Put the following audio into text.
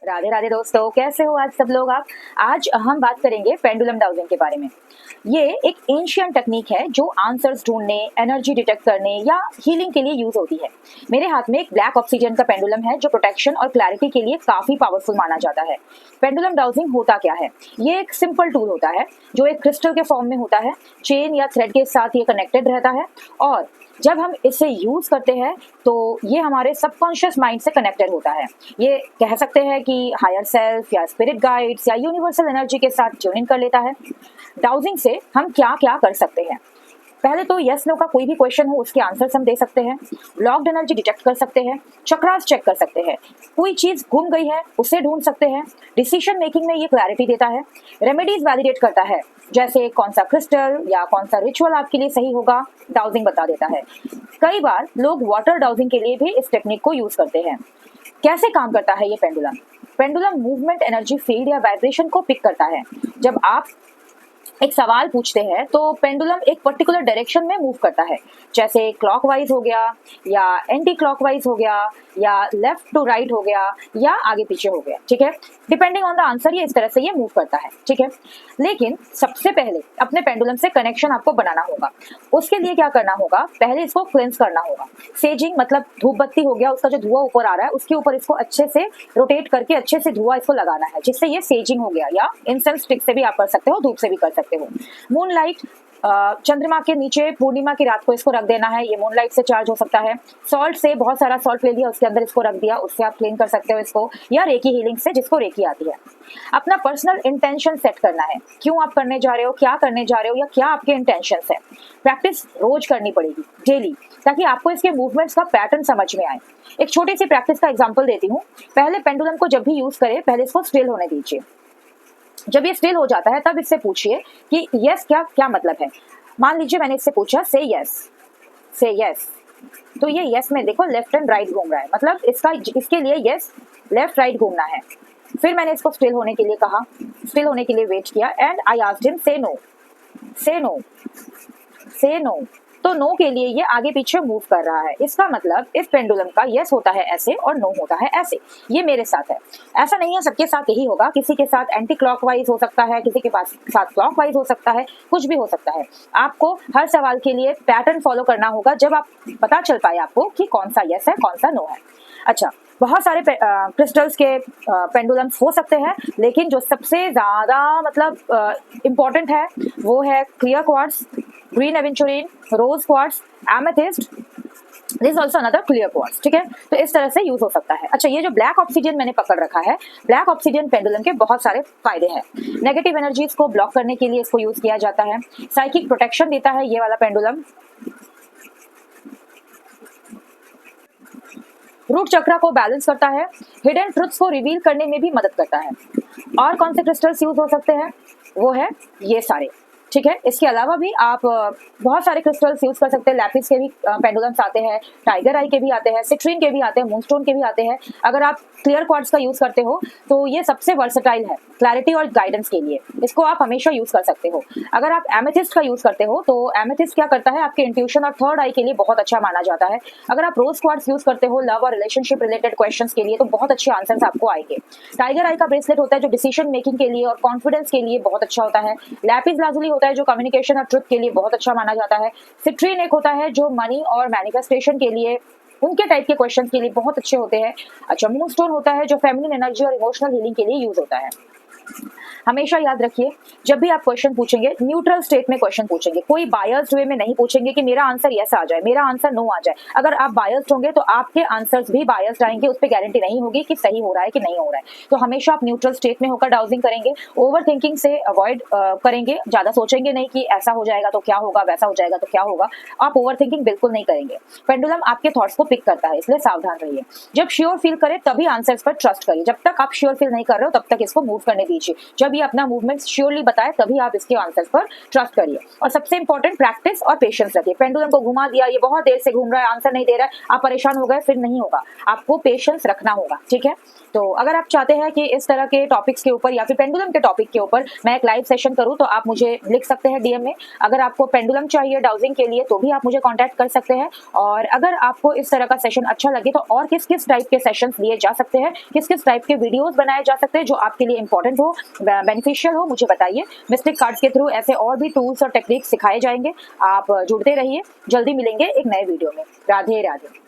राधे राधे दोस्तों, कैसे हो आज सब लोग आप। आज हम बात करेंगे पेंडुलम डाउजिंग के बारे में। ये एक एंशियंट टेक्निक है जो आंसर्स ढूंढने, एनर्जी डिटेक्ट करने या हीलिंग के लिए यूज होती है। मेरे हाथ में एक ब्लैक ऑब्सीडियन का पेंडुलम है जो प्रोटेक्शन और क्लैरिटी के लिए काफी पावरफुल माना जाता है। पेंडुलम डाउजिंग होता क्या है? ये एक सिंपल टूल होता है जो एक क्रिस्टल के फॉर्म में होता है। चेन या थ्रेड के साथ ये कनेक्टेड रहता है और जब हम इसे यूज करते हैं तो ये हमारे सबकॉन्शियस माइंड से कनेक्टेड होता है। ये कह सकते हैं कि हायर सेल्फ या स्पिरिट गाइड्स या यूनिवर्सल एनर्जी के साथ ट्यून इन कर लेता है। डाउजिंग से हम क्या क्या कर सकते हैं? पहले तो यस नो का कोई भी क्वेश्चन हो उसके आंसर्स हम दे सकते हैं। लॉक्ड एनर्जी डिटेक्ट कर सकते हैं। चक्रास चेक कर सकते हैं। कोई चीज गुम गई है उसे ढूंढ सकते हैं। डिसीजन मेकिंग में ये क्लैरिटी देता है। रेमेडीज वैलिडेट करता है, जैसे कौन सा क्रिस्टल या कौन सा रिचुअल आपके लिए सही होगा, डाउजिंग बता देता है। कई बार लोग वाटर डाउजिंग के लिए भी इस टेक्निक को यूज करते हैं। कैसे काम करता है ये pendulum? Pendulum movement energy field या वाइब्रेशन को पिक करता है। जब आप एक सवाल पूछते हैं तो पेंडुलम एक पर्टिकुलर डायरेक्शन में मूव करता है, जैसे क्लॉकवाइज हो गया या एंटी क्लॉकवाइज हो गया या लेफ्ट टू राइट हो गया या आगे पीछे हो गया। ठीक है, डिपेंडिंग ऑन द आंसर ये इस तरह से ये मूव करता है। ठीक है, लेकिन सबसे पहले अपने पेंडुलम से कनेक्शन आपको बनाना होगा। उसके लिए क्या करना होगा? पहले इसको क्लेंस करना होगा। सेजिंग मतलब धूप बत्ती हो गया, उसका जो धुआं ऊपर आ रहा है उसके ऊपर इसको अच्छे से रोटेट करके अच्छे से धुआं इसको लगाना है, जिससे ये सेजिंग हो गया। या इंसेंस स्टिक से भी आप कर सकते हो, धूप से भी कर सकते हो। मूनलाइट, चंद्रमा के नीचे पूर्णिमा की रात को इसको रख देना है, ये मूनलाइट से चार्ज हो सकता है। सॉल्ट से बहुत सारा सॉल्ट ले लिया, उसके अंदर इसको रख दिया, उससे आप क्लीन कर सकते हो इसको। या रेकी हीलिंग से, जिसको रेकी आती है। अपना पर्सनल इंटेंशन सेट करना है, क्यों आप करने जा रहे हो, क्या करने जा रहे हो या क्या आपके इंटेंशंस है। प्रैक्टिस रोज करनी पड़ेगी, डेली, ताकि आपको इसके मूवमेंट्स का पैटर्न समझ में आए। एक छोटी सी प्रैक्टिस का एग्जाम्पल देती हूँ। पहले पेंडुलम को जब भी यूज करें पहले इसको स्टिल होने दीजिए। जब ये स्टिल हो जाता है तब इससे पूछिए कि यस क्या क्या मतलब है। मान लीजिए मैंने इससे पूछा से यस, से यस, तो ये यस में देखो लेफ्ट एंड राइट घूम रहा है, मतलब इसके लिए यस लेफ्ट राइट घूमना है। फिर मैंने इसको स्टिल होने के लिए कहा, स्टिल होने के लिए वेट किया एंड आई आस्क्ड हिम से नो, से नो, से नो। तो नो के लिए ये आगे पीछे मूव कर रहा है। इसका मतलब इस पेंडुलम का यस होता है ऐसे और नो होता है ऐसे। ये मेरे साथ है, ऐसा नहीं है सबके साथ यही होगा। किसी के साथ एंटी क्लॉकवाइज हो सकता है, किसी के साथ क्लॉकवाइज हो सकता है, कुछ भी हो सकता है। आपको हर सवाल के लिए पैटर्न फॉलो करना होगा, जब आप पता चल पाए आपको कि कौन सा यस है कौन सा नो है। अच्छा, बहुत सारे क्रिस्टल्स के पेंडुलम्स हो सकते हैं, लेकिन जो सबसे ज्यादा मतलब इम्पोर्टेंट है वो है clear quartz, green aventurine, rose quartz, amethyst, this also another clear quartz. ठीक है, तो इस तरह से यूज हो सकता है। अच्छा, ये जो ब्लैक ऑब्सीडियन मैंने पकड़ रखा है, ब्लैक ऑब्सीडियन पेंडुलम के बहुत सारे फायदे हैं। नेगेटिव एनर्जीज को ब्लॉक करने के लिए इसको यूज किया जाता है। साइकिक प्रोटेक्शन देता है ये वाला पेंडुलम। रूट चक्रा को बैलेंस करता है। हिडन ट्रुथ्स को रिवील करने में भी मदद करता है। और कौन से क्रिस्टल्स यूज हो सकते हैं? वो है ये सारे। ठीक है, इसके अलावा भी आप बहुत सारे क्रिस्टल्स यूज कर सकते हैं। लैपिस के भी पेंडुलम्स आते हैं, टाइगर आई के भी आते हैं, सिट्रीन के भी आते हैं, मूनस्टोन के भी आते हैं। अगर आप क्लियर क्वार्ट्ज का यूज करते हो तो ये सबसे वर्सेटाइल है क्लैरिटी और गाइडेंस के लिए, इसको आप हमेशा यूज कर सकते हो। अगर आप एमेथिस्ट का यूज करते हो तो एमेथिस्ट क्या करता है, आपके इंट्यूशन और थर्ड आई के लिए बहुत अच्छा माना जाता है। अगर आप रोज क्वार्ट्ज यूज करते हो लव और रिलेशनशिप रिलेटेड क्वेश्चंस के लिए, तो बहुत अच्छे आंसर्स आपको आएंगे। टाइगर आई का ब्रेसलेट होता है जो डिसीजन मेकिंग के लिए और कॉन्फिडेंस के लिए बहुत अच्छा होता है। लैपिस लाजुली होता है जो कम्युनिकेशन और ट्रुथ के लिए बहुत अच्छा माना जाता है। सिट्रीन एक होता है जो मनी और मैनिफेस्टेशन के लिए, उनके टाइप के क्वेश्चन के लिए बहुत अच्छे होते हैं। अच्छा, मूनस्टोन होता है जो फेमिनिन एनर्जी और इमोशनल हीलिंग के लिए यूज होता है। हमेशा याद रखिए, जब भी आप क्वेश्चन पूछेंगे न्यूट्रल स्टेट में क्वेश्चन पूछेंगे, कोई बायस्ड वे में नहीं पूछेंगे कि मेरा आंसर यस आ जाए, मेरा आंसर नो आ जाए। अगर आप बायस्ड होंगे तो आपके आंसर्स भी बायस्ड आएंगे, उस पर गारंटी नहीं होगी कि सही हो रहा है कि नहीं हो रहा है। तो हमेशा आप न्यूट्रल स्टेट में होकर डाउजिंग करेंगे। ओवर थिंकिंग से अवॉइड करेंगे, ज्यादा सोचेंगे नहीं कि ऐसा हो जाएगा तो क्या होगा, वैसा हो जाएगा तो क्या होगा। आप ओवर थिंकिंग बिल्कुल नहीं करेंगे। पेंडुलम आपके थॉट्स को पिक करता है, इसलिए सावधान रहिए। जब श्योर फील करें तभी आंसर्स पर ट्रस्ट करिए। जब तक आप श्योर फील नहीं कर रहे हो तब तक इसको मूव करने दीजिए। जब ये अपना मूवमेंट श्योरली बताए तभी आप इसके आंसर्स पर ट्रस्ट करिए। और सबसे इंपॉर्टेंट, प्रैक्टिस और पेशेंस रखिए। पेंडुलम को घुमा दिया, ये बहुत देर से घूम रहा है, आंसर नहीं दे रहा है, आप परेशान हो गए, फिर नहीं होगा। आपको पेशेंस रखना होगा। ठीक है, तो अगर आप चाहते हैं कि इस तरह के टॉपिक्स के ऊपर या फिर पेंडुलम के टॉपिक के ऊपर मैं एक लाइव सेशन करूं तो आप मुझे लिख सकते हैं डीएम में। अगर आपको पेंडुलम चाहिए डाउजिंग के लिए तो भी आप मुझे कांटेक्ट कर सकते हैं। और अगर आपको इस तरह का सेशन अच्छा लगे तो और किस किस टाइप के सेशंस लिए जा सकते हैं, किस किस टाइप के वीडियोस बनाए जा सकते हैं जो आपके लिए इंपॉर्टेंट हो, बेनिफिशियल हो, मुझे बताइए। मिस्टिक कार्ड्स के थ्रू ऐसे और भी टूल्स और टेक्निक्स सिखाए जाएंगे। आप जुड़ते रहिए, जल्दी मिलेंगे एक नए वीडियो में। राधे राधे।